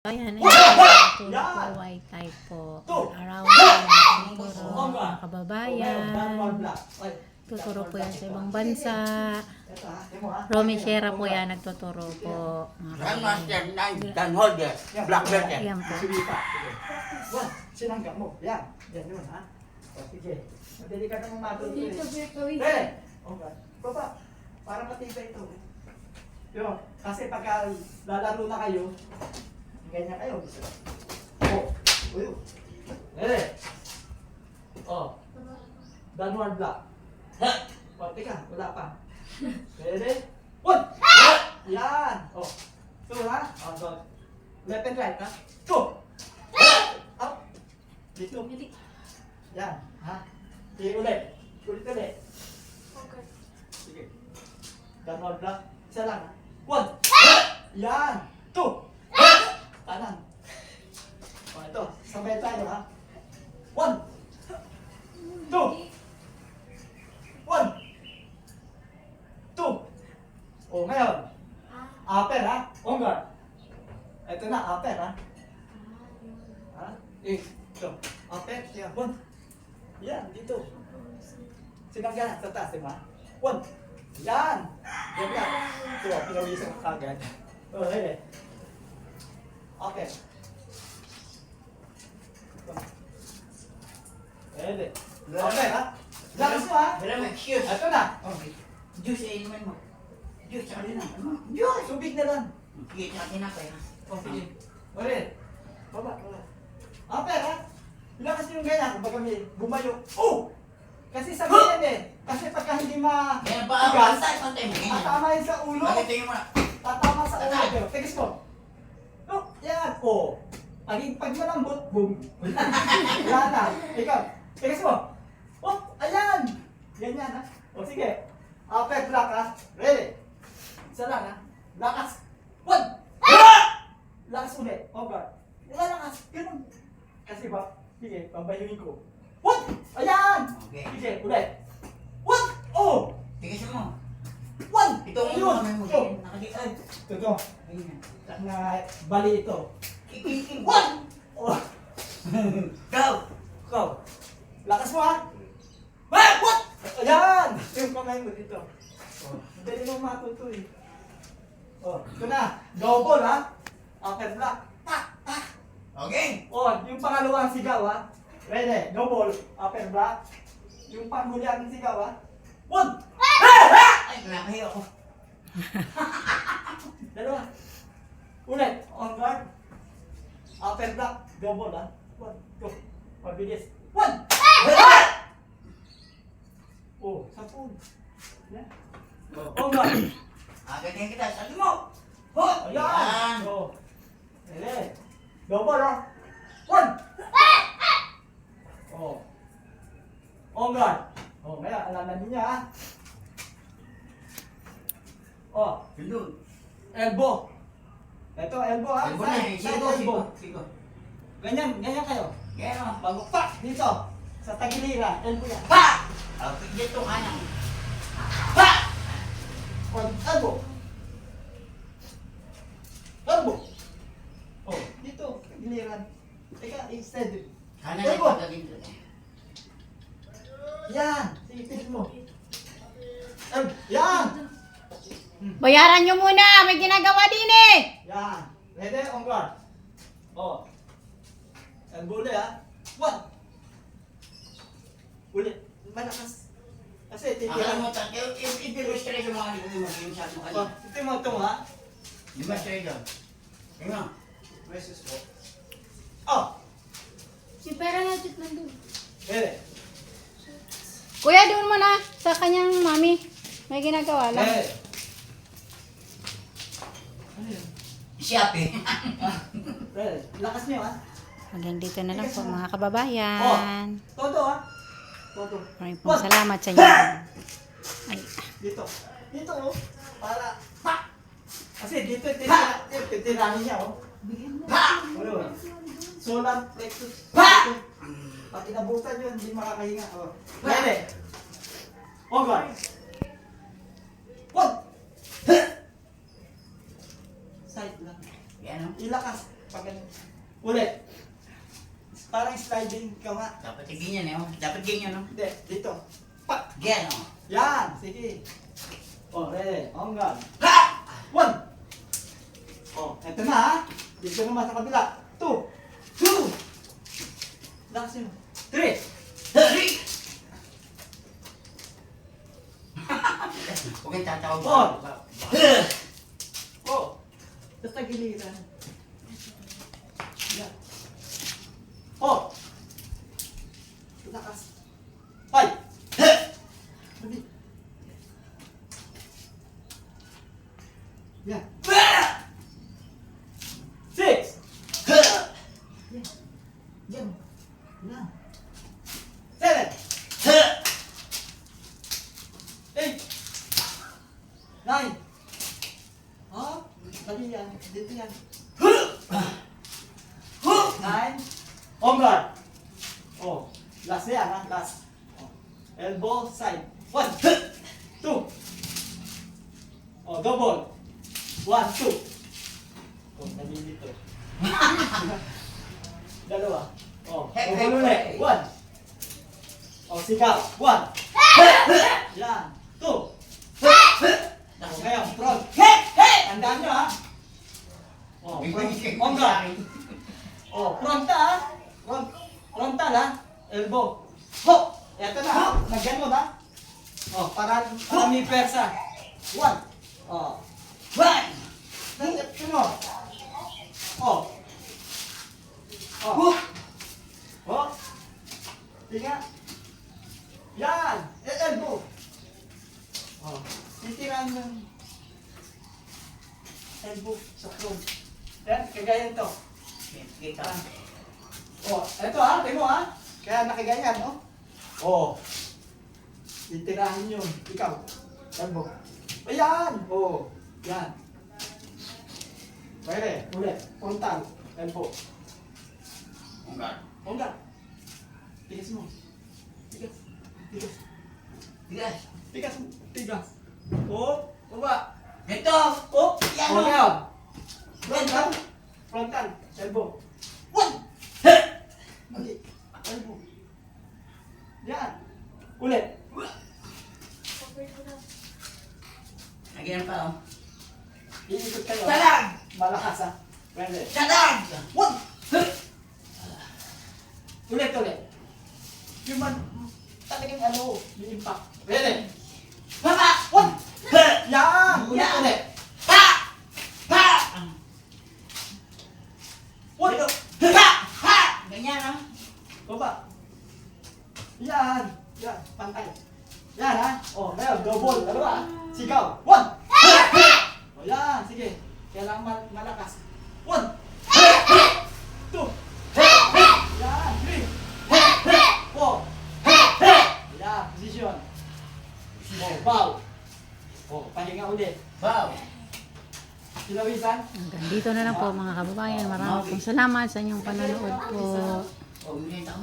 Ayan, tuturo po white type po. Around tuturo mga kababayan. Tuturo po yan sa ibang bansa. Romy Shera po yan, nagtuturo po. Grandmaster 9, Dan Holder, Black Belt yan. Ayan po. Sinangga mo. Yan. Yan yun, ha? O, sige. Madali ka namang matutuloy. Dito, Beto. Okay. Baba. Para matibay ito. Yo, kasi pagka lalaro na kayo, ganyan kayo. Oh. Uyo. Oh. Downward block. O, teka. Wala pa. Ready? One! Yan! Oh. Two, ha? Oh, go. Left and right, ha? Two! Up! Dito. Yan, ha? Sige, ulit. Ulit. Sige. Downward block. Isa lang, ha? One! Yan! Two! Kanan. O, ito. Sabay tayo, ha? One! Two! One! Two! O, ngayon. Upper, ha? Ongar. Ito na, upper, ha? Ha? Ito. Upper. Yan. One. Yan, dito. Sinangga sa taas, di ba? One. Yan. Yan yan. Ito, pinawisan ko kagad. O, hele. Okay. Hele. Okay, ha? Lakas mo, ha? Wala mo, excuse. Ito na. Okay. Diyos, inuman mo. Diyos, sa kanina. Yun, subig na lang. Sige, tsaka tinapay ha. O, sige. Ulit. Baba. Upper, ha? Lakas yung ganyan. Kumbaga may bumayo. Oh! Kasi sabi yan eh. Kasi pagka hindi Kaya ba, tigas, basta, pantay mo. Ganyan. tatama yun sa ulo. Bakit tingin mo na? Tatama sa ulo. Pero, tigis mo. Oh, yan. Oh. Pag malambot, boom. Wala na. Ikaw. Tigis mo. Oh, ayan. Ganyan, ha? O, sige. Upper block, ha? Ready? Isa lang, ha? Lakas. One. Lakas ulit. Oh, God. Lakas. Ganun. Kasi ba? Sige, pambayuin ko. What? Ayan! Okay. Sige, ulit. What? Oh! Tigis mo. One! Ito ang Ayun! kamay mo. Oh! Nakadikit. Ay, ito. Ayun yan. Na bali ito. Kikikin. One! Oh! Go! Go! Lakas mo, ha? What? Ayan! Yung kamay mo dito. Oh, dali mo matutuloy. Oh, ito na. Double, ha? Upper block. Okay. Oh, yung pangalawang sigaw, ha? Ready? Double. Upper block. Yung panghuliang sigaw, ha? One! Ay, nakahiyo ako. Dalawa. Ulit. On guard. Upper block. Double, ha? One, two. Mabilis. One! Oh, 10. Yan. On guard. Agad kita. Sabi mo. Ho! Ayan. Oh. Ready? Double, ha? One! Oh. On guard. Oh, ngayon, alam na niya, ha? Oh, Yun. elbow. Ito, elbow, ha? Sigo na eh. Side Sigo, sigo. elbow. Sigo. Ganyan kayo. Kaya no. Bago pa dito sa tagiliran, elbow yan. Pa! Okay, dito kanan. Pa! On elbow. Elbow. Oh, dito tagiliran. Teka, extend. Kanan ay Elbow. pagdating doon eh. Yan, ipit mo. Yan. Bayaran nyo muna! May ginagawa din eh! Yan. Ready? On guard. Oh. Elbow ulit, ha? One. Ulit. Malakas. Kasi Akala titira mo, i-illustrate yung mga libo mo. Yung sabi mo Oh, kanina. ito mo ito, ha? Demonstrate yun. Tingnan. Versus mo. Oh. Si Pera natin nandun. Ready? Kuya, doon mo na sa kanyang mami. May ginagawa lang. Ready? Ano yun? Siyapi. Ready? Lakas niyo, ha? Hanggang dito na lang po mga kababayan. Todo, ha? Todo. Maraming pong salamat sa inyo. Ay. Dito. Dito, oh. Para, pa! Kasi dito, titiranin niya, oh. Pa! Ano? Solar plexus. Pa! Pag inabutan yun, hindi makakahinga. Oh. Ready? On guard. One! Side lang. Yan o. Ilakas. Pag ulit. Parang sliding ka nga. Dapat ganyan eh. Oh. Dapat ganyan, no? Hindi, dito. Pak! Ganyan, oh. Yan! Sige. Oh, ready. On guard. Ha! 1! Oh, eto na ha. Dito naman sa kabila. 2! 2! Lakas yun. 3! Hurry! Huwag kang tatawag. Four. Oh! Tapos tagiliran. Yan. Oh! Lakas. 5! Sabi. Yan. 6! Yan. Yan. 7! 8! 9! Oh, mali yan. Dito yan. 9! On guard. Oh, last na yan ha. Last. Oh. Elbow side. 1, 2. Oh, double. 1, 2. Oh, mali dito. Dalawa. Oh, double ulit. 1. Oh, sigaw. 1. Yan. 2. Oh, ngayon, front. Tandaan nyo ha. Oh, front. On guard. Oh, frontal ha. Frontal ha. Elbow. Hop. Eto na ha. Nagyan mo na. Oh, para may persa. 1. Oh. 1. Ito mo. Oh. Oh. Oh. Tinga. Yan. Elbow. Oh. Titiran mo. Elbow sa front. Yan, kagaya to. Kita. Oh, eto ha, tingnan mo ha. Kaya nakaganyan, no? Oh. Titirahin yun. Ikaw. Elbow. Ayan! Oh. Yan. Pwede. Ulit. Frontal. Elbow. Unggat. Ongga. Tigas mo. Tigas. Tigas. Tigas. Tigas. Tigas. Oh. Baba. Ito. Oh. Yan, Oh, oh. ngayon. Frontal. Frontal. Elbow. 1. Mali. Elbow. Yan. Ulit. Nagyan pa, oh. Iikot kayo. Talag! Malakas ha. Pwede. Talag! 1. Ulit, ulit. Yung talagang ano, yung impact. Ready? Baba! 1. Yan! Ulit, Yan. ulit. Pa! Pa! 1. Pa! Pa! Ganyan, oh. Baba. Yan. Yan. Pantay. Yan ha. O, ngayon, double. Dalawa. Sigaw. 1. O, yan. Sige. Kailangan malakas. 1. 2. Yan. 3. 4. Yan. Position. O, bow. O, pahinga ulit. Wow! Sinawisan. Hanggang dito na lang po mga kababayan. Maraming pong salamat sa inyong panonood po. Oh, hindi tao.